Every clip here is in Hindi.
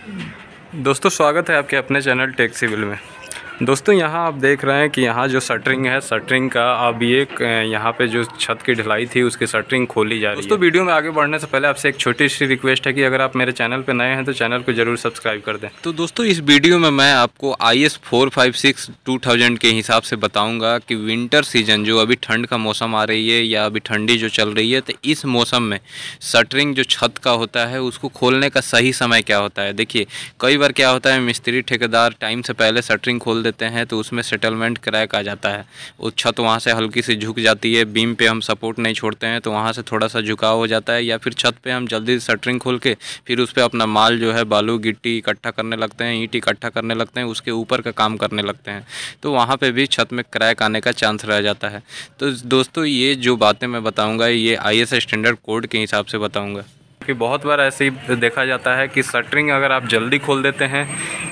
दोस्तों स्वागत है आपके अपने चैनल टेक सिविल में। दोस्तों यहाँ आप देख रहे हैं कि यहाँ जो शटरिंग है, शटरिंग का अब ये यहाँ पे जो छत की ढलाई थी उसकी शटरिंग खोली जा रही है। दोस्तों वीडियो में आगे बढ़ने से पहले आपसे एक छोटी सी रिक्वेस्ट है कि अगर आप मेरे चैनल पे नए हैं तो चैनल को जरूर सब्सक्राइब कर दें। तो दोस्तों इस वीडियो में मैं आपको IS 456-2000 के हिसाब से बताऊंगा कि विंटर सीजन जो अभी ठंड का मौसम आ रही है या अभी ठंडी जो चल रही है, तो इस मौसम में शटरिंग जो छत का होता है उसको खोलने का सही समय क्या होता है। देखिए कई बार क्या होता है, मिस्त्री ठेकेदार टाइम से पहले शटरिंग खोल देते हैं तो उसमें सेटलमेंट क्रैक आ जाता है। वो छत वहाँ से हल्की सी झुक जाती है, बीम पे हम सपोर्ट नहीं छोड़ते हैं तो वहाँ से थोड़ा सा झुकाव हो जाता है, या फिर छत पे हम जल्दी शटरिंग खोल के फिर उस पर अपना माल जो है बालू गिट्टी इकट्ठा करने लगते हैं, ईंट इकट्ठा करने लगते हैं, उसके ऊपर का काम करने लगते हैं, तो वहाँ पे भी छत में क्रैक आने का चांस रह जाता है। तो दोस्तों ये जो बातें मैं बताऊँगा ये IS स्टैंडर्ड कोड के हिसाब से बताऊँगा। कि बहुत बार ऐसे ही देखा जाता है कि शटरिंग अगर आप जल्दी खोल देते हैं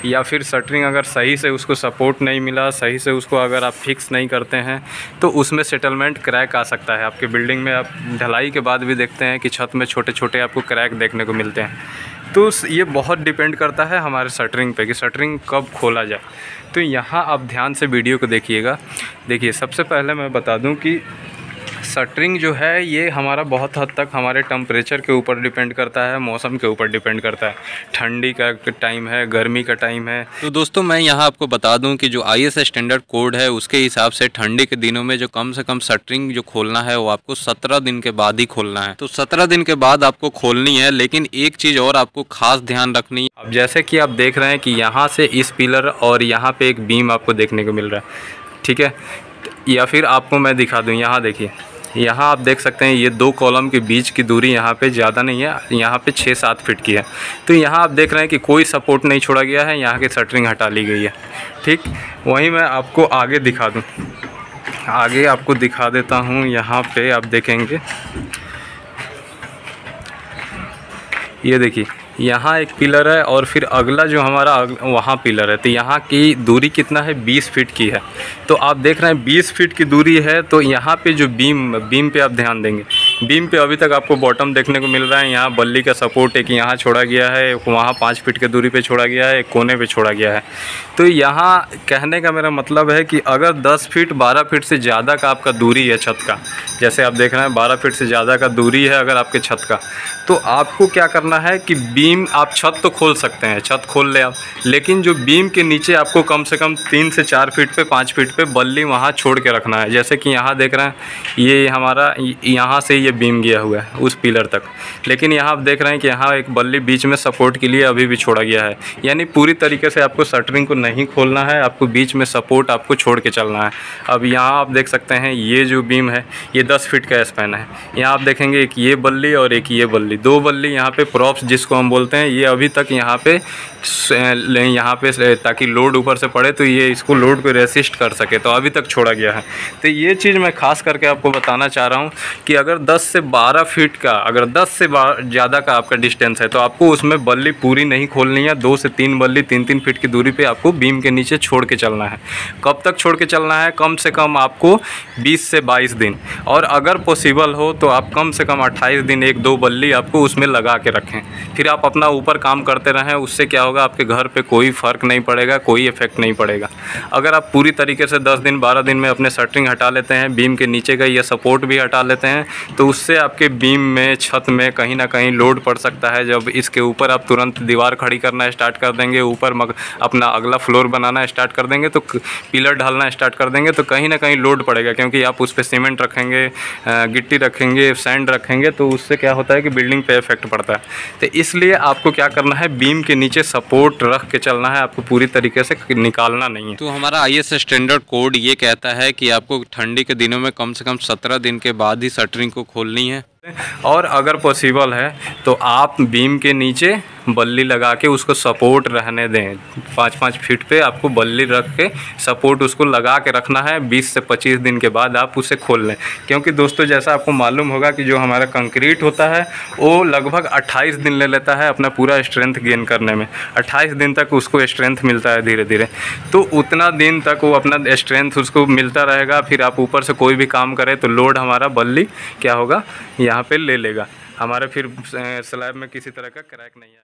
या फिर शटरिंग अगर सही से उसको सपोर्ट नहीं मिला, सही से उसको अगर आप फिक्स नहीं करते हैं तो उसमें सेटलमेंट क्रैक आ सकता है। आपके बिल्डिंग में आप ढलाई के बाद भी देखते हैं कि छत में छोटे छोटे आपको क्रैक देखने को मिलते हैं। तो ये बहुत डिपेंड करता है हमारे शटरिंग पे कि शटरिंग कब खोला जाए। तो यहाँ आप ध्यान से वीडियो को देखिएगा। देखिए सबसे पहले मैं बता दूँ कि शटरिंग जो है ये हमारा बहुत हद तक हमारे टेम्परेचर के ऊपर डिपेंड करता है, मौसम के ऊपर डिपेंड करता है। ठंडी का टाइम है, गर्मी का टाइम है। तो दोस्तों मैं यहाँ आपको बता दूं कि जो IS स्टैंडर्ड कोड है उसके हिसाब से ठंडी के दिनों में जो कम से कम शटरिंग जो खोलना है वो आपको 17 दिन के बाद ही खोलना है। तो 17 दिन के बाद आपको खोलनी है, लेकिन एक चीज़ और आपको खास ध्यान रखनी है। अब जैसे कि आप देख रहे हैं कि यहाँ से इस पिलर और यहाँ पे एक बीम आपको देखने को मिल रहा है, ठीक है। या फिर आपको मैं दिखा दूँ, यहाँ देखिए, यहाँ आप देख सकते हैं ये दो कॉलम के बीच की दूरी यहाँ पे ज़्यादा नहीं है, यहाँ पे 6-7 फीट की है। तो यहाँ आप देख रहे हैं कि कोई सपोर्ट नहीं छोड़ा गया है, यहाँ की शटरिंग हटा ली गई है, ठीक। वहीं मैं आपको आगे दिखा दूँ, आगे आपको दिखा देता हूँ। यहाँ पे आप देखेंगे, ये देखिए यहाँ एक पिलर है और फिर अगला जो हमारा वहाँ पिलर है। तो यहाँ की दूरी कितना है, 20 फीट की है। तो आप देख रहे हैं 20 फीट की दूरी है। तो यहाँ पे जो बीम पे आप ध्यान देंगे, बीम पे अभी तक आपको बॉटम देखने को मिल रहा है। यहाँ बल्ली का सपोर्ट एक यहाँ छोड़ा गया है, वहाँ 5 फीट की दूरी पे छोड़ा गया है, एक कोने पे छोड़ा गया है। तो यहाँ कहने का मेरा मतलब है कि अगर 10 फीट 12 फीट से ज़्यादा का आपका दूरी है छत का, जैसे आप देख रहे हैं 12 फीट से ज़्यादा का दूरी है अगर आपके छत का, तो आपको क्या करना है कि बीम आप छत तो खोल सकते हैं, छत खोल ले आप, लेकिन जो बीम के नीचे आपको कम से कम 3 से 4 फीट पे 5 फीट पे बल्ली वहाँ छोड़ के रखना है। जैसे कि यहाँ देख रहे हैं ये हमारा यहाँ से ये बीम गया हुआ है उस पिलर तक, लेकिन यहाँ आप देख रहे हैं कि यहाँ एक बल्ली बीच में सपोर्ट के लिए अभी भी छोड़ा गया है। यानी पूरी तरीके से आपको शटरिंग को नहीं खोलना है, आपको बीच में सपोर्ट आपको छोड़ के चलना है। अब यहाँ आप देख सकते हैं ये जो बीम है ये 10 फीट का स्पैन है। यहाँ आप देखेंगे एक ये बल्ली और एक ये बल्ली, दो बल्ली यहाँ पे प्रॉप्स जिसको हम बोलते हैं, ये अभी तक यहाँ पे ताकि लोड ऊपर से पड़े तो ये इसको लोड को रेसिस्ट कर सके, तो अभी तक छोड़ा गया है। तो ये चीज़ मैं खास करके आपको बताना चाह रहा हूँ कि अगर 10 से 12 फीट का, अगर 10 से ज़्यादा का आपका डिस्टेंस है तो आपको उसमें बल्ली पूरी नहीं खोलनी है। 2 से 3 बल्ली 3-3 फीट की दूरी पे आपको बीम के नीचे छोड़ के चलना है। कब तक छोड़ के चलना है? कम से कम आपको 20 से 22 दिन, और अगर पॉसिबल हो तो आप कम से कम 28 दिन 1-2 बल्ली आपको उसमें लगा के रखें। फिर आप अपना ऊपर काम करते रहें, उससे क्या होगा आपके घर पे कोई फ़र्क नहीं पड़ेगा, कोई इफेक्ट नहीं पड़ेगा। अगर आप पूरी तरीके से 10 दिन 12 दिन में अपने शटरिंग हटा लेते हैं, बीम के नीचे का ये सपोर्ट भी हटा लेते हैं, तो उससे आपके बीम में, छत में कहीं ना कहीं लोड पड़ सकता है। जब इसके ऊपर आप तुरंत दीवार खड़ी करना स्टार्ट कर देंगे, ऊपर अपना अगला फ्लोर बनाना स्टार्ट कर देंगे, तो पिलर ढालना स्टार्ट कर देंगे, तो कहीं ना कहीं लोड पड़ेगा, क्योंकि आप उस पर सीमेंट रखेंगे, गिट्टी रखेंगे, सैंड रखेंगे, तो उससे क्या होता है कि बिल्डिंग पे इफेक्ट पड़ता है। तो इसलिए आपको क्या करना है, बीम के नीचे सपोर्ट रख के चलना है, आपको पूरी तरीके से निकालना नहीं है। तो हमारा IS स्टैंडर्ड कोड ये कहता है कि आपको ठंडी के दिनों में कम से कम 17 दिन के बाद ही शटरिंग को खोलनी है। और अगर पॉसिबल है तो आप बीम के नीचे बल्ली लगा के उसको सपोर्ट रहने दें। 5-5 फीट पे आपको बल्ली रख के सपोर्ट उसको लगा के रखना है। 20 से 25 दिन के बाद आप उसे खोल लें, क्योंकि दोस्तों जैसा आपको मालूम होगा कि जो हमारा कंक्रीट होता है वो लगभग 28 दिन ले लेता है अपना पूरा स्ट्रेंथ गेन करने में। 28 दिन तक उसको स्ट्रेंथ मिलता है धीरे धीरे, तो उतना दिन तक वो अपना स्ट्रेंथ उसको मिलता रहेगा। फिर आप ऊपर से कोई भी काम करें तो लोड हमारा बल्ली क्या होगा, यहाँ पे ले लेगा हमारे, फिर स्लैब में किसी तरह का क्रैक नहीं आएगा।